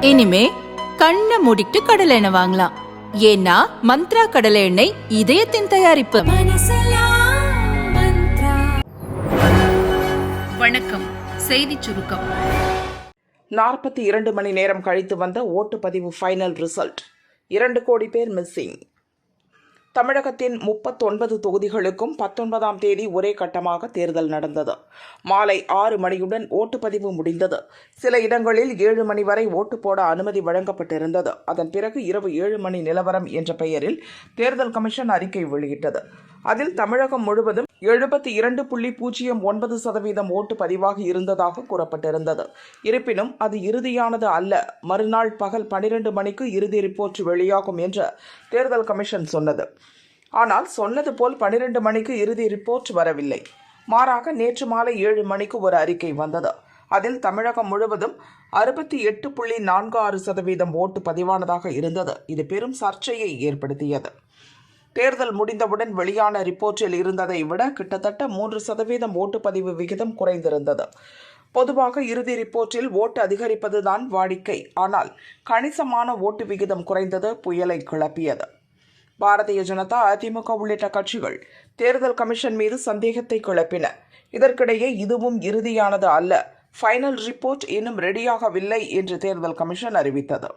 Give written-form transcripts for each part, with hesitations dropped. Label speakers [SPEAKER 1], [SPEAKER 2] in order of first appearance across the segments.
[SPEAKER 1] இனிமே கண்ணை மூடிட்டு கடலை எண்ணெய் வாங்கலாம். ஏன்னா மந்த்ரா கடலை எண்ணெய் இதயத்தின் தயாரிப்பு.
[SPEAKER 2] வணக்கம். செய்திச் சுருக்கம்.
[SPEAKER 3] 42 மணி நேரம் கழித்து வந்த ஓட்டுப்பதிவு ஃபைனல் ரிசல்ட். 2 கோடி பேர் மிஸ்ஸிங். தமிழகத்தின் 39 தொகுதிகளுக்கும் 19ஆம் தேதி ஒரே கட்டமாக தேர்தல் நடந்தது. மாலை 6 மணியுடன் ஓட்டுப்பதிவு முடிந்தது. சில இடங்களில் 7 மணி வரை ஓட்டு போட அனுமதி வழங்கப்பட்டிருந்தது. அதன் பிறகு இரவு 7 மணி நிலவரம் என்ற பெயரில் தேர்தல் கமிஷன் அறிக்கை வெளியிட்டது. அதில் தமிழகம் முழுவதும் 72.09% ஓட்டு பதிவாகி இருந்ததாக கூறப்பட்டிருந்தது. இருப்பினும் அது இறுதியானது அல்ல. மறுநாள் பகல் 12 மணிக்கு இறுதி ரிப்போர்ட் வெளியாகும் என்று தேர்தல் கமிஷன் சொன்னது. ஆனால் சொன்னது போல் 12 மணிக்கு இறுதி ரிப்போர்ட் வரவில்லை. மாறாக நேற்று மாலை 7 மணிக்கு ஒரு அறிக்கை வந்தது. அதில் தமிழகம் முழுவதும் 68.46% ஓட்டு பதிவானதாக இருந்தது. இது பெரும் சர்ச்சையை ஏற்படுத்தியது. தேர்தல் முடிந்தவுடன் வெளியான ரிப்போர்ட்டில் இருந்ததை விட கிட்டத்தட்ட 3% ஓட்டுப்பதிவு விகிதம் குறைந்திருந்தது. பொதுவாக இறுதி ரிப்போர்ட்டில் ஓட்டு அதிகரிப்பதுதான் வாடிக்கை. ஆனால் கணிசமான ஓட்டு விகிதம் குறைந்தது புயலை கிளப்பியது. பாரதிய ஜனதா, அதிமுக உள்ளிட்ட கட்சிகள் தேர்தல் கமிஷன் மீது சந்தேகத்தை கிளப்பின. இதற்கிடையே இதுவும் இறுதியானது அல்ல, ஃபைனல் ரிப்போர்ட் இன்னும் ரெடியாகவில்லை என்று தேர்தல் கமிஷன் அறிவித்தது.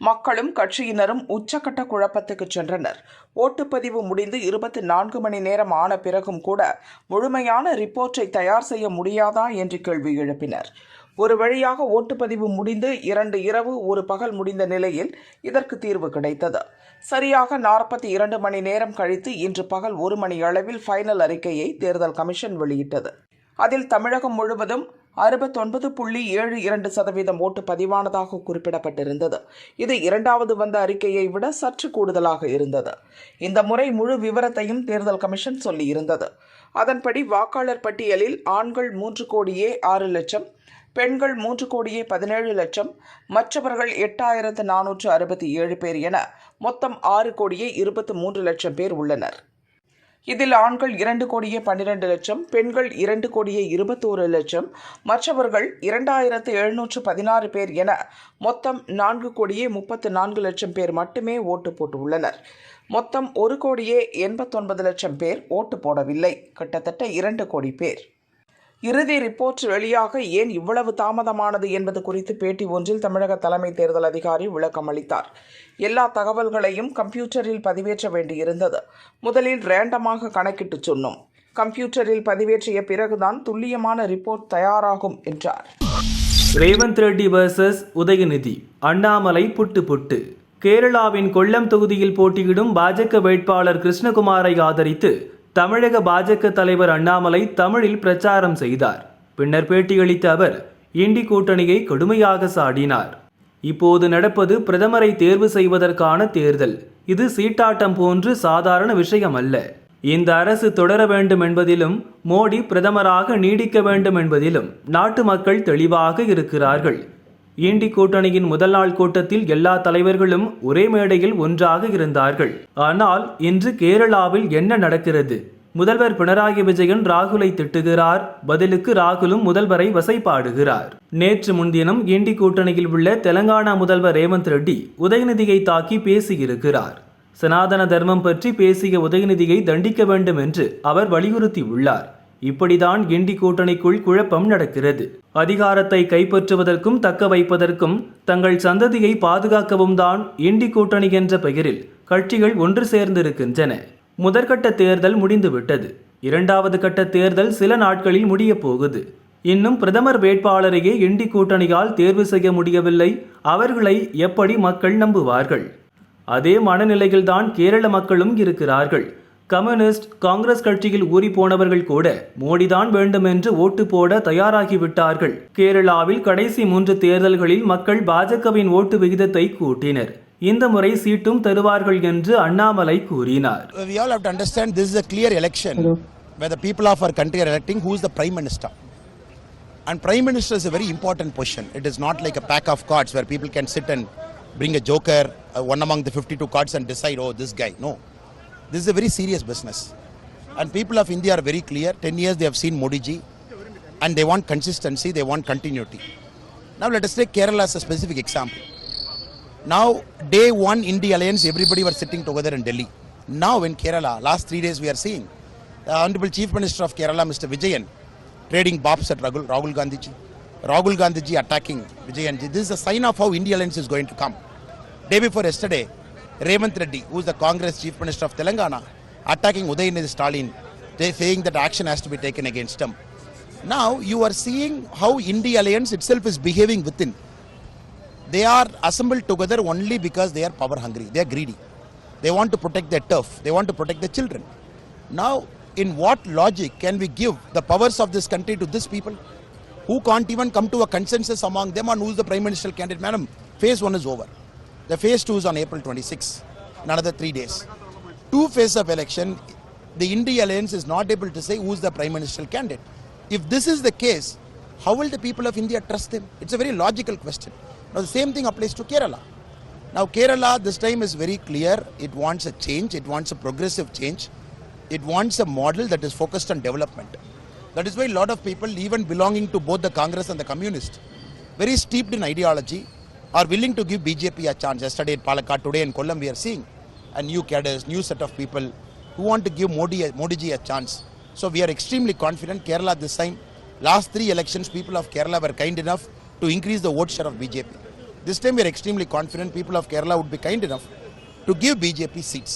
[SPEAKER 3] மக்களும் கட்சியினரும் உச்சக்கட்ட குழப்பத்துக்கு சென்றனர். ஓட்டுப்பதிவு முடிந்து 24 மணி நேரம் ஆன பிறகும் கூட முழுமையான ரிப்போர்ட்டை தயார் செய்ய முடியாதா என்று கேள்வி எழுப்பினர். ஒரு வழியாக ஓட்டுப்பதிவு முடிந்து 2 இரவு 1 பகல் முடிந்த நிலையில் இதற்கு தீர்வு கிடைத்தது. சரியாக 42 மணி நேரம் கழித்து இன்று பகல் 1 மணி அளவில் ஃபைனல் அறிக்கையை தேர்தல் கமிஷன் வெளியிட்டது. அதில் தமிழகம் முழுவதும் 69.72% ஓட்டு பதிவானதாக குறிப்பிடப்பட்டிருந்தது. இது இரண்டாவது வந்த அறிக்கையை விட சற்று கூடுதலாக இருந்தது. இந்த முறை முழு விவரத்தையும் தேர்தல் கமிஷன் சொல்லியிருந்தது. அதன்படி வாக்காளர் பட்டியலில் ஆண்கள் 3,06,00,000, பெண்கள் 3,17,00,000, மற்றவர்கள் 8,467 பேர் என மொத்தம் 6,23,00,000 பேர் உள்ளனர். இதில் ஆண்கள் 2,12,00,000, பெண்கள் 2,21,00,000, மற்றவர்கள் 2,716 பேர் என மொத்தம் 4,34,00,000 பேர் மட்டுமே ஓட்டு போட்டு உள்ளனர். மொத்தம் 1,89,00,000 பேர் ஓட்டு போடவில்லை. கிட்டத்தட்ட 2 கோடி பேர். இறுதி ரிப்போர்ட் வெளியாக ஏன் இவ்வளவு தாமதமானது என்பது குறித்து பேட்டி ஒன்றில் தமிழக தலைமை தேர்தல் அதிகாரி விளக்கம் அளித்தார். எல்லா தகவல்களையும் கம்ப்யூட்டரில் பதிவேற்ற வேண்டியிருந்தது. முதலில் ரேண்டமாக கணக்கிட்டு சொன்னோம். கம்ப்யூட்டரில் பதிவேற்றிய பிறகுதான் துல்லியமான ரிப்போர்ட் தயாராகும் என்றார்.
[SPEAKER 4] ரேவந்த் ரெட்டி வர்சஸ் உதயநிதி, அண்ணாமலை புட்டு. கேரளாவின் கொல்லம் தொகுதியில் போட்டியிடும் பாஜக வேட்பாளர் கிருஷ்ணகுமாரை ஆதரித்து தமிழக பாஜக தலைவர் அண்ணாமலை தமிழில் பிரச்சாரம் செய்தார். பின்னர் பேட்டியளித்த அவர் இண்டி கூட்டணியை கடுமையாக சாடினார். இப்போது நடப்பது பிரதமரை தேர்வு செய்வதற்கான தேர்தல். இது சீட்டாட்டம் போன்று சாதாரண விஷயம் அல்ல. இந்த அரசு தொடர வேண்டும் என்பதிலும் மோடி பிரதமராக நீடிக்க வேண்டும் என்பதிலும் நாட்டு மக்கள் தெளிவாக இருக்கிறார்கள். இண்டி கூட்டணியின் முதல் நாள் கூட்டத்தில் எல்லா தலைவர்களும் ஒரே மேடையில் ஒன்றாக இருந்தார்கள். ஆனால் இன்று கேரளாவில் என்ன நடக்கிறது? முதல்வர் பினராயி விஜயன் ராகுலை திட்டுகிறார். பதிலுக்கு ராகுலும் முதல்வரை வசைபாடுகிறார். நேற்று முன்தினம் இண்டி கூட்டணியில் உள்ள தெலங்கானா முதல்வர் ரேவந்த் ரெட்டி உதயநிதியை தாக்கி பேசியிருக்கிறார். சனாதன தர்மம் பற்றி பேசிய உதயநிதியை தண்டிக்க வேண்டும் என்று அவர் வலியுறுத்தியுள்ளார். இப்படிதான் இண்டி கூட்டணிக்குள் குழப்பம் நடக்கிறது. அதிகாரத்தை கைப்பற்றுவதற்கும் தக்க வைப்பதற்கும் தங்கள் சந்ததியை பாதுகாக்கவும் தான் இண்டி கூட்டணி என்ற பெயரில் கட்சிகள் ஒன்று சேர்ந்திருக்கின்றன. முதற்கட்ட தேர்தல் முடிந்துவிட்டது. 2வது கட்ட தேர்தல் சில நாட்களில் முடிய போகுது. இன்னும் பிரதமர் வேட்பாளரையே இண்டி கூட்டணியால் தேர்வு செய்ய முடியவில்லை. அவர்களை எப்படி மக்கள் நம்புவார்கள்? அதே மனநிலையில்தான் கேரள மக்களும் இருக்கிறார்கள். கம்யூனிஸ்ட், காங்கிரஸ் கட்சியில் ஊறி போனவர்கள் கூட மோடிதான் வேண்டும் என்று ஓட்டு போட தயாராகிவிட்டார்கள். கேரளாவில் கடைசி 3 தேர்தல்களில் மக்கள் பாஜகவின் ஓட்டு விகிதத்தை கூட்டினர். இந்த முறை சீட்டும் தருவார்கள் என்று அண்ணாமலை கூறினார்.
[SPEAKER 5] We all have to understand this is a clear election where the people of our country are electing who is the prime minister. And prime minister is a very important position. It is not like a pack of cards where people can sit and bring a joker, one among the 52 cards and decide, oh, this guy. No. This is a very serious business. And people of India are very clear. 10 years they have seen Modi ji and they want consistency, they want continuity. Now let us take Kerala as a specific example. Now, day one, India Alliance, everybody were sitting together in Delhi. Now in Kerala, last 3 days we are seeing the Honorable Chief Minister of Kerala, Mr. Vijayan, trading bombs at Rahul Gandhiji. Rahul Gandhiji attacking Vijayanji. This is a sign of how India Alliance is going to come. Day before yesterday, Revanth Reddy, who is the Congress Chief Minister of Telangana, attacking Udayanidhi Stalin, saying that action has to be taken against him. Now you are seeing how India Alliance itself is behaving within. They are assembled together only because they are power hungry. They are greedy. They want to protect their turf. They want to protect their children. Now, in what logic can we give the powers of this country to these people who can't even come to a consensus among them on who is the Prime Minister candidate? Madam, phase 1 is over. The phase 2 is on April 26, in another 3 days. 2 phases of election, the India Alliance is not able to say who is the Prime Minister candidate. If this is the case, how will the people of India trust them? It's a very logical question. Now, the same thing applies to Kerala. Now, Kerala this time is very clear. It wants a change. It wants a progressive change. It wants a model that is focused on development. That is why a lot of people, even belonging to both the Congress and the Communist, very steeped in ideology, are willing to give BJP a chance. Yesterday in Palakkad, today in Kollam, we are seeing a new cadres, new set of people who want to give Modi ji a chance. So we are extremely confident. Kerala this time, last 3 elections, people of Kerala were kind enough to increase the vote share of BJP. This time we are extremely confident people of Kerala would be kind enough to give BJP seats.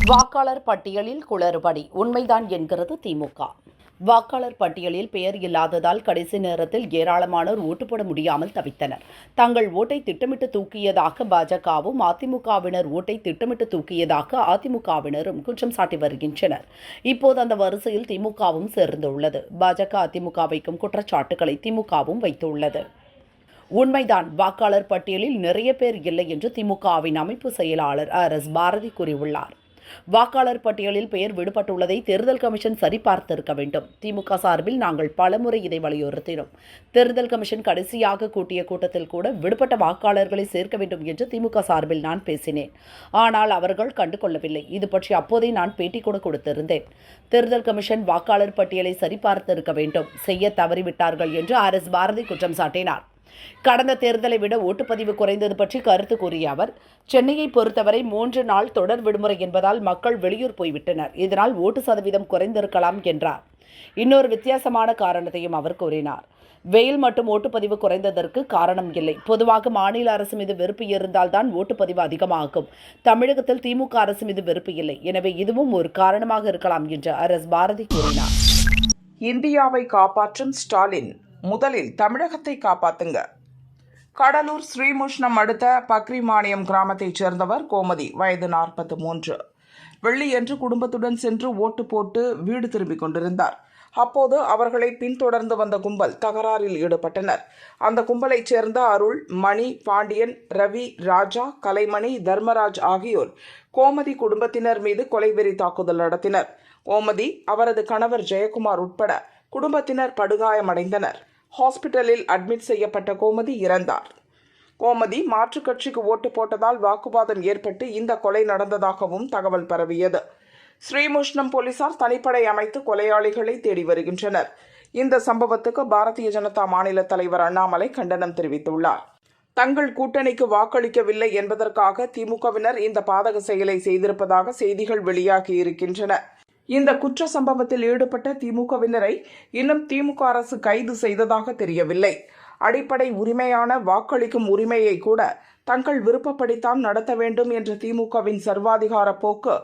[SPEAKER 6] வாக்காளர் பட்டியலில் குளறுபடி உண்மைதான் என்கிறது திமுக. வாக்காளர் பட்டியலில் பெயர் இல்லாததால் கடைசி நேரத்தில் ஏராளமானோர் ஓட்டு போட முடியாமல் தவித்தனர். தங்கள் ஓட்டை திட்டமிட்டு தூக்கியதாக பாஜகவும், அதிமுகவினர் ஓட்டை திட்டமிட்டு தூக்கியதாக அதிமுகவினரும் குற்றம் சாட்டி வருகின்றனர். இப்போது அந்த வரிசையில் திமுகவும் சேர்ந்துள்ளது. பாஜக, அதிமுக வைக்கும் குற்றச்சாட்டுகளை திமுகவும் வைத்துள்ளது. உண்மைதான், வாக்காளர் பட்டியலில் நிறைய பேர் இல்லை என்று திமுகவின் அமைப்பு செயலாளர் RS பாரதி கூறியுள்ளார். வாக்காளர் பட்டியலில் பெயர் விடுபட்டுள்ளதை தேர்தல் கமிஷன் சரிபார்த்திருக்க வேண்டும். திமுக சார்பில் நாங்கள் பலமுறை இதை வலியுறுத்தினோம். தேர்தல் கமிஷன் கடைசியாக கூட்டிய கூட்டத்தில் கூட விடுபட்ட வாக்காளர்களை சேர்க்க வேண்டும் என்று திமுக சார்பில் நான் பேசினேன். ஆனால் அவர்கள் கண்டுகொள்ளவில்லை. இது பற்றி அப்போதே நான் பேட்டி கூட கொடுத்திருந்தேன். தேர்தல் கமிஷன் வாக்காளர் பட்டியலை சரிபார்த்திருக்க வேண்டும், செய்ய தவறிவிட்டார்கள் என்று RS பாரதி குற்றம் சாட்டினார். கடந்த தேர்தலை விட ஓட்டுப்பதிவு குறைந்தது பற்றி கருத்து கூறிய அவர், சென்னையை பொறுத்தவரை 3 நாள் தொடர் விடுமுறை என்பதால் மக்கள் வெளியூர் போய்விட்டனர். இதனால் ஓட்டு சதவீதம் குறைந்திருக்கலாம் என்றார். இன்னொரு வித்தியாசமான காரணத்தையும் அவர் கூறினார். வெயில் மட்டும் ஓட்டுப்பதிவு குறைந்ததற்கு காரணம் இல்லை. பொதுவாக மாநில அரசு மீது வெறுப்பு இருந்தால்தான் ஓட்டுப்பதிவு அதிகமாகும். தமிழகத்தில் திமுக அரசு மீது வெறுப்பு இல்லை. எனவே இதுவும் ஒரு காரணமாக இருக்கலாம் என்று RS பாரதி கூறினார்.
[SPEAKER 3] இந்தியாவை காப்பாற்றும் ஸ்டாலின், முதலில் தமிழகத்தை காப்பாத்துங்க. கடலூர் ஸ்ரீமுஷ்ணம் அடுத்த பக்ரிமானியம் கிராமத்தைச் சேர்ந்தவர் கோமதி, வயது 43. வெள்ளியன்று குடும்பத்துடன் சென்று ஓட்டு போட்டு வீடு திரும்பிக் கொண்டிருந்தார். அப்போது அவர்களை பின்தொடர்ந்து வந்த கும்பல் தகராறில் ஈடுபட்டனர். அந்த கும்பலைச் சேர்ந்த அருள், மணி, பாண்டியன், ரவி, ராஜா, கலைமணி, தர்மராஜ் ஆகியோர் கோமதி குடும்பத்தினர் மீது கொலைவெறி தாக்குதல் நடத்தினர். கோமதி, அவரது கணவர் ஜெயக்குமார் உட்பட குடும்பத்தினர் படுகாயமடைந்தனர். ஹாஸ்பிட்டலில் அட்மிட் செய்யப்பட்ட கோமதி இறந்தார். கோமதி மாற்றுக் கட்சிக்கு ஓட்டு போட்டதால் வாக்குவாதம் ஏற்பட்டு இந்த கொலை நடந்ததாகவும் தகவல் பரவியது. ஸ்ரீமுஷ்ணம் போலீசார் தனிப்படை அமைத்து கொலையாளிகளை தேடி வருகின்றனர். இந்த சம்பவத்துக்கு பாரதிய ஜனதா மாநில தலைவர் அண்ணாமலை கண்டனம் தெரிவித்துள்ளார். தங்கள் கூட்டணிக்கு வாக்களிக்கவில்லை என்பதற்காக திமுகவினர் இந்த பாதக செயலை செய்திருப்பதாக செய்திகள் வெளியாகி இருக்கின்றன. இந்த குற்ற சம்பவத்தில் ஈடுபட்ட திமுகவினரை இன்னும் திமுக அரசு கைது செய்ததாக தெரியவில்லை. அடிப்படை உரிமையான வாக்களிக்கும் உரிமையை கூட தங்கள் விருப்பப்படித்தான் நடத்த வேண்டும் என்ற திமுகவின் சர்வாதிகார போக்கு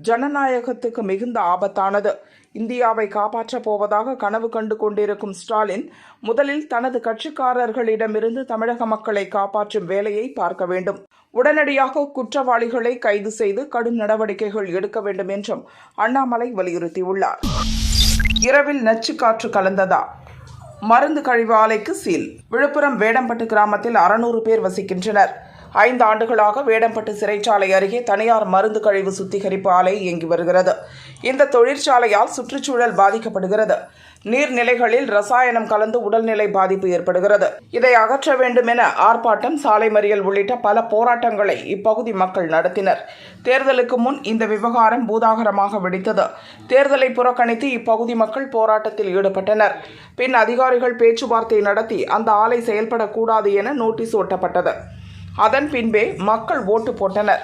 [SPEAKER 3] ஜனநாயகத்துக்கு மிகுந்த ஆபத்தானது. இந்தியாவை காப்பாற்றப் போவதாக கனவு கண்டு கொண்டிருக்கும் ஸ்டாலின் முதலில் தனது கட்சிக்காரர்களிடமிருந்து தமிழக மக்களை காப்பாற்றும் வேலையை பார்க்க வேண்டும். உடனடியாக குற்றவாளிகளை கைது செய்து கடும் நடவடிக்கைகள் எடுக்க வேண்டும் என்றும் அண்ணாமலை வலியுறுத்தியுள்ளார். இரவில் நச்சு காற்று கலந்ததா? மருந்து கழிவு ஆலைக்கு சீல். விழுப்புரம் வேடம்பட்டு கிராமத்தில் 600 பேர் வசிக்கின்றனர். 5 ஆண்டுகளாக வேடம்பட்டு சிறைச்சாலை அருகே தனியார் மருந்து கழிவு சுத்திகரிப்பு ஆலை இயங்கி வருகிறது. இந்த தொழிற்சாலையால் சுற்றுச்சூழல் பாதிக்கப்படுகிறது. நீர்நிலைகளில் ரசாயனம் கலந்து உடல்நிலை பாதிப்பு ஏற்படுகிறது. இதை அகற்ற வேண்டும் என ஆர்ப்பாட்டம், சாலை மறியல் உள்ளிட்ட பல போராட்டங்களை இப்பகுதி மக்கள் நடத்தினர். தேர்தலுக்கு முன் இந்த விவகாரம் பூதாகரமாக வெடித்தது. தேர்தலை புறக்கணித்து இப்பகுதி மக்கள் போராட்டத்தில் ஈடுபட்டனர். பின் அதிகாரிகள் பேச்சுவார்த்தை நடத்தி அந்த ஆலை செயல்படக்கூடாது என நோட்டீஸ் ஒட்டப்பட்டது. அதன் பின்பே மக்கள் ஓட்டு போட்டனர்.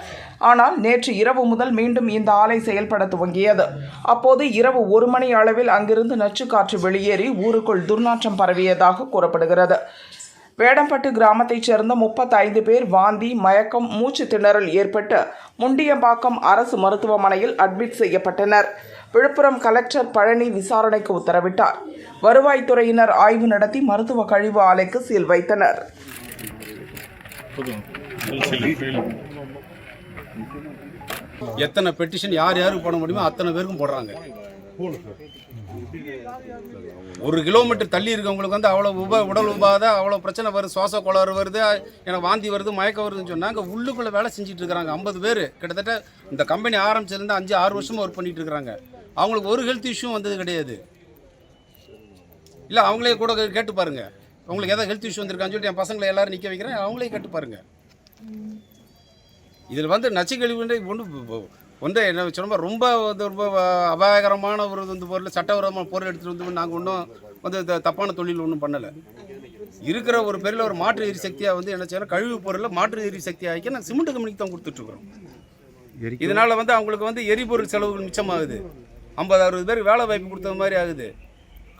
[SPEAKER 3] ஆனால் நேற்று இரவு முதல் மீண்டும் இந்த ஆலை செயல்பட துவங்கியது. அப்போது இரவு 1 மணி அளவில் அங்கிருந்து நச்சுக்காற்று வெளியேறி ஊருக்குள் துர்நாற்றம் பரவியதாக கூறப்படுகிறது. வேடம்பட்டு கிராமத்தைச் சேர்ந்த 35 பேர் வாந்தி, மயக்கம், மூச்சு திணறல் ஏற்பட்டு முண்டியம்பாக்கம் அரசு மருத்துவமனையில் அட்மிட் செய்யப்பட்டனர். விழுப்புரம் கலெக்டர் பழனி விசாரணைக்கு உத்தரவிட்டார். வருவாய்த்துறையினர் ஆய்வு நடத்தி மருத்துவ கழிவு ஆலைக்கு சீல் வைத்தனர்.
[SPEAKER 7] எத்தனை பெட்டிஷன் யார் யாருக்கு போட முடியுமோ அத்தனை பேருக்கும் போடுறாங்க. 1 கிலோமீட்டர் தள்ளி இருக்கவங்களுக்கு வந்து அவ்வளோ உடல் உபாதை, அவ்வளோ பிரச்சனை வருது, சுவாச கோளாறு வருது, எனக்கு வாந்தி வருது, மயக்கம் வருதுன்னு சொன்னாங்க. உள்ளுக்குள்ளே வேலை செஞ்சுட்டு இருக்கிறாங்க 50 பேர். கிட்டத்தட்ட இந்த கம்பெனி ஆரம்பிச்சிருந்து 5-6 வருஷமாக ஒர்க் பண்ணிட்டு இருக்கிறாங்க. அவங்களுக்கு ஒரு ஹெல்த் இஷ்யூ வந்தது கிடையாது. இல்லை, அவங்களே கூட கேட்டு பாருங்க, உங்களுக்கு ஏதாவது ஹெல்த் இஷ்யூ வந்திருக்கான்னு சொல்லிட்டு என் பசங்களை எல்லாரும் நிற்க வைக்கிறேன், அவங்களே கேட்டு பாருங்க. இதில் வந்து நச்சுக்கழிவுன்ற ஒன்று என்ன சொன்னால் ரொம்ப அபாயகரமான ஒரு பொருள், சட்டவிரோதமான பொருள் எடுத்துகிட்டு வந்து நாங்கள் ஒன்றும் வந்து தப்பான தொழில் ஒன்றும் பண்ணலை. இருக்கிற ஒரு பெரிய ஒரு மாற்று எரிசக்தியாக வந்து என்ன செய்யணும், கழிவு பொருளை மாற்று எரிசக்தியாக ஆக்கி நாங்கள் சிமெண்ட் கம்பெனிக்கு தான் கொடுத்துட்ருக்குறோம். இதனால் வந்து அவங்களுக்கு வந்து எரிபொருள் செலவுகள் மிச்சமாகுது. 50-60 பேர் வேலை வாய்ப்பு கொடுத்த மாதிரி ஆகுது.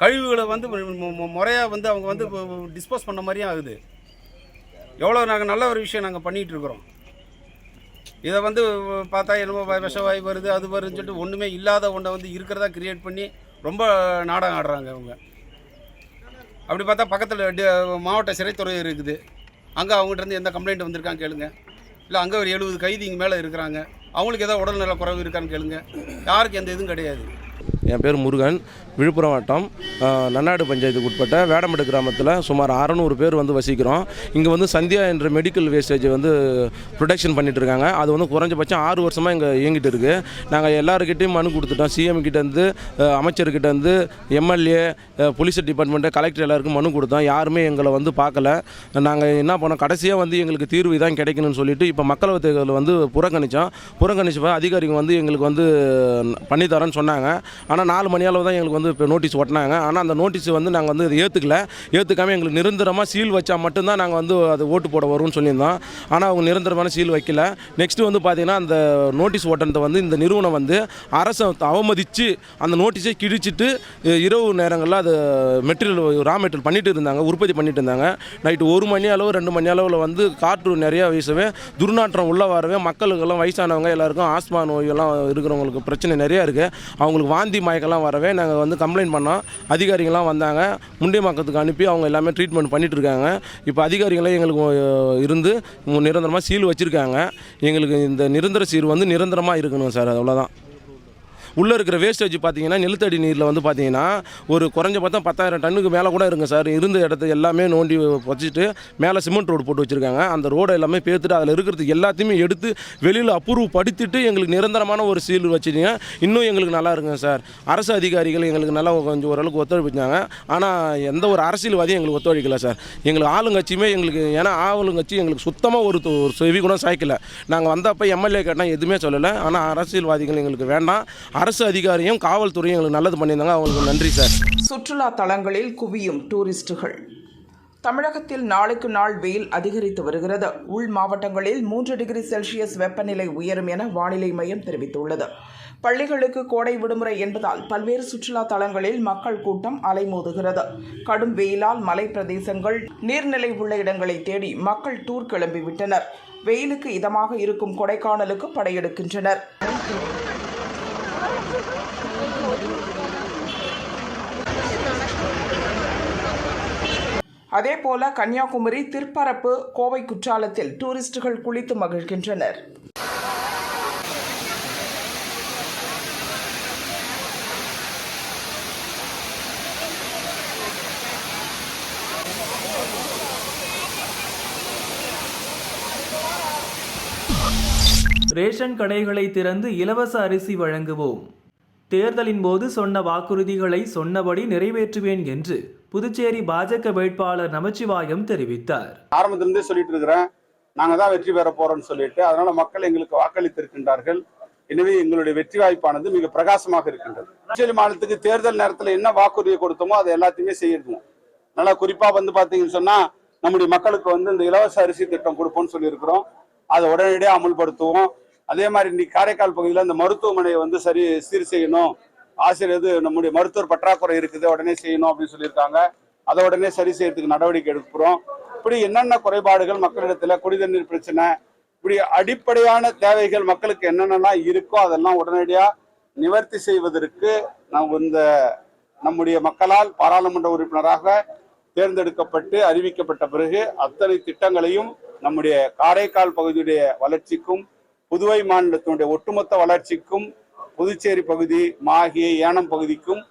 [SPEAKER 7] கழிவுகளை வந்து முறையாக வந்து அவங்க வந்து டிஸ்போஸ் பண்ண மாதிரியும் ஆகுது. எவ்வளோ நாங்கள் நல்ல ஒரு விஷயம் நாங்கள் பண்ணிகிட்ருக்குறோம். இதை வந்து பார்த்தா என்னமோ விஷவாயு வருது, அது வருதுன்னு சொல்லிட்டு ஒன்றுமே இல்லாத ஒன்றை வந்து இருக்கிறதா கிரியேட் பண்ணி ரொம்ப நாடகம் ஆடுறாங்க அவங்க. அப்படி பார்த்தா பக்கத்தில் மாவட்ட சிறைத்துறை இருக்குது. அங்கே அவங்ககிட்ட எந்த கம்ப்ளைண்ட் வந்திருக்கான்னு கேளுங்க. இல்லை, அங்கே ஒரு 70 கைதிங்க மேலே இருக்கிறாங்க. அவங்களுக்கு ஏதாவது உடல்நல குறைவு இருக்கான்னு கேளுங்க. யாருக்கு எந்த இதுவும் கிடையாது.
[SPEAKER 8] என் பேர் முருகன். விழுப்புரம் வட்டம் நன்னாடு பஞ்சாயத்துக்கு உட்பட்ட வேடம்பட்டு கிராமத்தில் சுமார் 600 பேர் வந்து வசிக்கிறோம். இங்கே வந்து சந்தியா என்ற மெடிக்கல் வேஸ்டேஜ் வந்து ப்ரொடக்ஷன் பண்ணிட்டு இருக்காங்க. அது வந்து குறைஞ்சபட்சம் 6 வருஷமாக இங்கே இயங்கிட்டு இருக்குது. நாங்கள் எல்லாருக்கிட்டையும் மனு கொடுத்துட்டோம். சிஎம் கிட்டேருந்து, அமைச்சர்கிட்டேருந்து, எம்எல்ஏ, போலீஸ் டிபார்ட்மெண்ட்டு, கலெக்டர் எல்லாருக்கும் மனு கொடுத்தோம். யாருமே எங்களை வந்து பார்க்கல. நாங்கள் என்ன பண்ணோம், கடைசியாக வந்து எங்களுக்கு தீர்வு தான் கிடைக்கணும்னு சொல்லிட்டு இப்போ மக்களவை தேர்தலில் வந்து புறக்கணிச்சப்போ அதிகாரிகள் வந்து எங்களுக்கு வந்து பண்ணித்தரேன்னு சொன்னாங்க. ஆனால் 4 மணி அளவு தான் எங்களுக்கு வந்து இப்போ நோட்டீஸ் ஒட்டினாங்க. ஆனால் அந்த நோட்டீஸ் வந்து நாங்கள் வந்து ஏற்றுக்காமல் எங்களுக்கு நிரந்தரமாக சீல் வச்சா மட்டும்தான் நாங்கள் வந்து அது ஓட்டு போட வரும்னு சொல்லியிருந்தோம். ஆனால் அவங்க நிரந்தரமான சீல் வைக்கல. நெக்ஸ்ட்டு வந்து பார்த்திங்கன்னா அந்த நோட்டீஸ் ஓட்டுறதை வந்து இந்த நிறுவனம் வந்து அரசை அவமதித்து அந்த நோட்டீஸை கிழிச்சிட்டு இரவு நேரங்களில் அது ரா மெட்டீரியல் பண்ணிட்டு இருந்தாங்க, உற்பத்தி பண்ணிட்டு இருந்தாங்க. நைட்டு 1 மணி அளவு 2 மணி அளவில் வந்து காற்று நிறையா வீசவே, துர்நாற்றம் உள்ளே வரவே, மக்களுக்கெல்லாம் வயசானவங்க எல்லாருக்கும் ஆஸ்மா நோயெல்லாம் இருக்கிறவங்களுக்கு பிரச்சனை நிறையா இருக்குது. அவங்களுக்கு வாந்தி மயக்கெல்லாம் வரவே நாங்கள் வந்து கம்ப்ளைண்ட் பண்ணோம். அதிகாரிகள்லாம் வந்தாங்க. முண்டியம்பாக்கத்துக்கு அனுப்பி அவங்க எல்லாமே ட்ரீட்மெண்ட் பண்ணிட்டு இருக்காங்க. இப்போ அதிகாரிகளே எங்களுக்கு இருந்து நிரந்தரமாக சீல் வச்சுருக்காங்க. எங்களுக்கு இந்த நிரந்தர சீல் வந்து நிரந்தரமாக இருக்கணும் சார், அவ்வளோதான். உள்ளே இருக்கிற வேஸ்டேஜ் பார்த்தீங்கன்னா நிலத்தடி நீரில் வந்து பார்த்தீங்கன்னா ஒரு குறைஞ்சபட்சம் 10,000 டன்னுக்கு மேலே கூட இருங்க சார். இருந்த இடத்த எல்லாமே நோண்டி வச்சுட்டு மேலே சிமெண்ட் ரோடு போட்டு வச்சுருக்காங்க. அந்த ரோடை எல்லாமே பேத்துட்டு அதில் இருக்கிறது எல்லாத்தையுமே எடுத்து வெளியில் அப்ரூவ்படுத்திட்டு எங்களுக்கு நிரந்தரமான ஒரு சீல் வச்சுட்டீங்க, இன்னும் எங்களுக்கு நல்லா இருக்குங்க சார். அரசு அதிகாரிகள் எங்களுக்கு நல்லா கொஞ்சம் ஓரளவுக்கு ஒத்துழைப்பிச்சாங்க. ஆனால் எந்த ஒரு அரசியல்வாதியும் எங்களுக்கு ஒத்துழைக்கல சார். எங்களுக்கு ஆளுங்கட்சியுமே எங்களுக்கு, ஏன்னா ஆளுங்கட்சி எங்களுக்கு சுத்தமாக ஒரு செவி கூட சாய்க்கல. நாங்கள் வந்தப்போ எம்எல்ஏ கேட்டால் எதுவுமே சொல்லலை. ஆனால் அரசியல்வாதிகள் எங்களுக்கு வேண்டாம். அரசு அதிகாரியும் காவல்துறையும் எங்களுக்கு நல்லது பண்ணியிருந்தாங்க. அவங்களுக்கு நன்றி சார்.
[SPEAKER 3] சுற்றுலா தலங்களில் குவியும் டூரிஸ்டுகள். தமிழகத்தில் நாளுக்கு நாள் வெயில் அதிகரித்து வருகிறது. உள் மாவட்டங்களில் 3 டிகிரி செல்சியஸ் வெப்பநிலை உயரும் என வானிலை மையம் தெரிவித்துள்ளது. பள்ளிகளுக்கு கோடை விடுமுறை என்பதால் பல்வேறு சுற்றுலா தலங்களில் மக்கள் கூட்டம் அலைமோதுகிறது. கடும் வெயிலால் மலை பிரதேசங்கள், நீர்நிலை உள்ள இடங்களை தேடி மக்கள் டூர் கிளம்பிவிட்டனர். வெயிலுக்கு இதமாக இருக்கும் கொடைக்கானலுக்கு படையெடுக்கின்றனர். அதேபோல கன்னியாகுமரி, திருப்பரப்பு, கோவை குற்றாலத்தில் டூரிஸ்டுகள் குளித்து மகிழ்கின்றனர்.
[SPEAKER 4] ரேஷன் கடைகளை திறந்து இலவச அரிசி வழங்குவோம். தேர்தலின் போது சொன்ன வாக்குறுதிகளை சொன்னபடி நிறைவேற்றுவேன் என்று புதுச்சேரி பாஜக வேட்பாளர் நமச்சிவாயம் தெரிவித்தார்.
[SPEAKER 9] ஆரம்பத்திலிருந்தே சொல்லிட்டு இருக்கிறேன், நாங்கள் தான் வெற்றி பெற போறோம்னு சொல்லிட்டு, அதனால மக்கள் எங்களுக்கு வாக்களித்திருக்கின்றார்கள். எனவே எங்களுடைய வெற்றி வாய்ப்பானது மிக பிரகாசமாக இருக்கின்றது. புதுச்சேரி மாநிலத்துக்கு தேர்தல் நேரத்தில் என்ன வாக்குறுதியை கொடுத்தோமோ அதை எல்லாத்தையுமே செய்யணும். நல்லா குறிப்பா வந்து பாத்தீங்கன்னு சொன்னா நம்முடைய மக்களுக்கு வந்து இந்த இலவச அரிசி திட்டம் கொடுப்போம்னு சொல்லியிருக்கிறோம். அதை உடனடியாக அமுல்படுத்துவோம். அதே மாதிரி இன்னைக்கு காரைக்கால் பகுதியில் இந்த மருத்துவமனையை வந்து சீர் செய்யணும், ஆசிரியர் நம்முடைய மருத்துவர் பற்றாக்குறை இருக்குது, உடனே செய்யணும் அப்படின்னு சொல்லியிருக்காங்க. அதை உடனே சரி செய்யறதுக்கு நடவடிக்கை எடுக்கிறோம். இப்படி என்னென்ன குறைபாடுகள் மக்களிடத்துல, குடிதண்ணீர் பிரச்சனை, இப்படி அடிப்படையான தேவைகள் மக்களுக்கு என்னென்னலாம் இருக்கோ அதெல்லாம் உடனடியாக நிவர்த்தி செய்வதற்கு நம்முடைய மக்களால் பாராளுமன்ற உறுப்பினராக தேர்ந்தெடுக்கப்பட்டு அறிவிக்கப்பட்ட பிறகு அத்தனை திட்டங்களையும் நம்முடைய காரைக்கால் பகுதியுடைய வளர்ச்சிக்கும், புதுவை மாநிலத்தினுடைய ஒட்டுமொத்த வளர்ச்சிக்கும், புதுச்சேரி பகுதி, மாஹே, ஏனம் பகுதிக்கும்,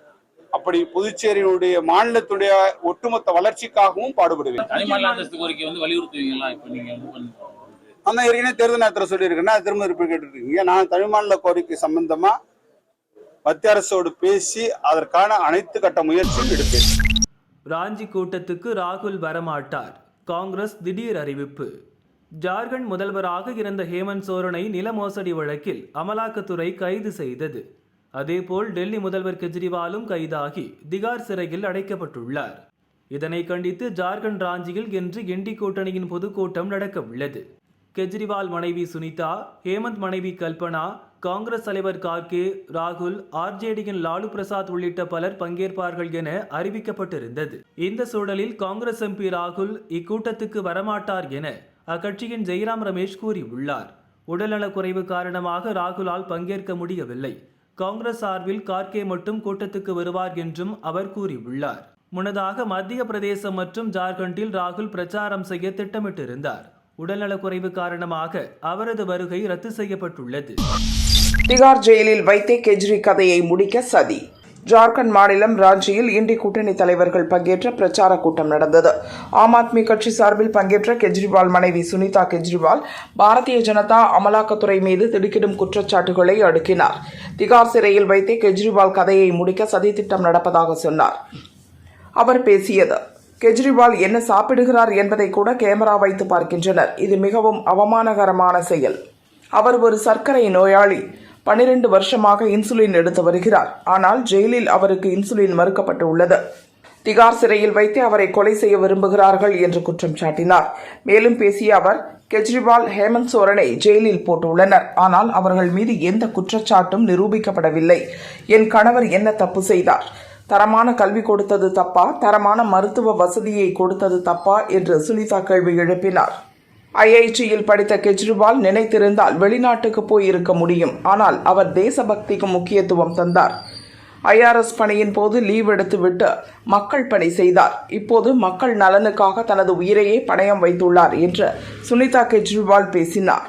[SPEAKER 9] அப்படி புதுச்சேரியினுடைய மாநிலத்துடைய ஒட்டுமொத்த வளர்ச்சிக்காகவும் பாடுபடுவேன். ஆனா ஏற்கனவே தேர்தல் நேரத்தில் சொல்லியிருக்கேன்னா திரும்ப திருப்பி கேட்டுருக்கீங்க. நான் தனிமாநில கோரிக்கை சம்பந்தமா மத்திய அரசோடு பேசி அதற்கான அனைத்து கட்ட முயற்சியும் எடுப்பேன்.
[SPEAKER 4] ராஞ்சி கூட்டத்துக்கு ராகுல் வரமாட்டார், காங்கிரஸ் திடீர் அறிவிப்பு. ஜார்க்கண்ட் முதல்வராக இருந்த ஹேமந்த் சோரனை நில மோசடி வழக்கில் அமலாக்கத்துறை கைது செய்தது. அதேபோல் டெல்லி முதல்வர் கெஜ்ரிவாலும் கைதாகி திகார் சிறையில் அடைக்கப்பட்டுள்ளார். இதனை கண்டித்து ஜார்க்கண்ட் ராஞ்சியில் இன்று இண்டி கூட்டணியின் பொதுக்கூட்டம் நடக்க உள்ளது. கெஜ்ரிவால் மனைவி சுனிதா, ஹேமந்த் மனைவி கல்பனா, காங்கிரஸ் தலைவர் கார்கே, ராகுல், ஆர்ஜேடியின் லாலு பிரசாத் உள்ளிட்ட பலர் பங்கேற்பார்கள் என அறிவிக்கப்பட்டிருந்தது. இந்த சூழலில் காங்கிரஸ் எம்பி ராகுல் இக்கூட்டத்துக்கு வரமாட்டார் என அக்கட்சியின் ஜெய்ராம் ரமேஷ் கூறியுள்ளார். உடல்நலக்குறைவு காரணமாக ராகுலால் பங்கேற்க முடியவில்லை. காங்கிரஸ் சார்பில் கார்கே மட்டும் கூட்டத்துக்கு வருவார் என்றும் அவர் கூறியுள்ளார். முன்னதாக மத்திய பிரதேசம் மற்றும் ஜார்க்கண்டில் ராகுல் பிரச்சாரம் செய்ய திட்டமிட்டிருந்தார். உடல்நலக்குறைவு காரணமாக அவரது வருகை ரத்து செய்யப்பட்டுள்ளது.
[SPEAKER 3] திகார் ஜெயிலில் வைத்தே கெஜ்ரி கதையை முடிக்க சதி. ஜார்க்கண்ட் மாநிலம் ராஞ்சியில் இண்டி கூட்டணி தலைவர்கள் பங்கேற்ற பிரச்சார கூட்டம் நடந்தது. ஆம் ஆத்மி கட்சி சார்பில் பங்கேற்ற கெஜ்ரிவால் மனைவி சுனிதா கெஜ்ரிவால் பாரதிய ஜனதா அமலாக்கத்துறை மீது திடுக்கிடும் குற்றச்சாட்டுகளை அடுக்கினார். திகார் சிறையில் வைத்தே கெஜ்ரிவால் கதையை முடிக்க சதி திட்டம் நடப்பதாக சொன்னார். அவர் பேசியது, கெஜ்ரிவால் என்ன சாப்பிடுகிறார் என்பதை கூட கேமரா வைத்து பார்க்கின்றனர். இது மிகவும் அவமானகரமான செயல். அவர் ஒரு சர்க்கரை நோயாளி. 12 வருஷமாக இன்சுலின் எடுத்து வருகிறார். ஆனால் ஜெயிலில் அவருக்கு இன்சுலின் மறுக்கப்பட்டு உள்ளது. திகார் சிறையில் வைத்து அவரை கொலை செய்ய விரும்புகிறார்கள் என்று குற்றம் சாட்டினார். மேலும் பேசிய அவர், கெஜ்ரிவால், ஹேமந்த் சோரனை ஜெயிலில் போட்டுள்ளனர். ஆனால் அவர்கள் மீது எந்த குற்றச்சாட்டும் நிரூபிக்கப்படவில்லை. என் கணவர் என்ன தப்பு செய்தார்? தரமான கல்வி கொடுத்தது தப்பா? தரமான மருத்துவ வசதியை கொடுத்தது தப்பா என்று சுனிதா கேள்வி எழுப்பினார். ஐஐடியில் படித்த கெஜ்ரிவால் நினைத்திருந்தால் வெளிநாட்டுக்கு போய் இருக்க முடியும். ஆனால் அவர் தேசபக்திக்கு முக்கியத்துவம் தந்தார். IRS பணியின் போது லீவ் எடுத்துவிட்டு மக்கள் பணி செய்தார். இப்போது மக்கள் நலனுக்காக தனது உயிரையே பணயம் வைத்துள்ளார் என்று சுனிதா கெஜ்ரிவால் பேசினார்.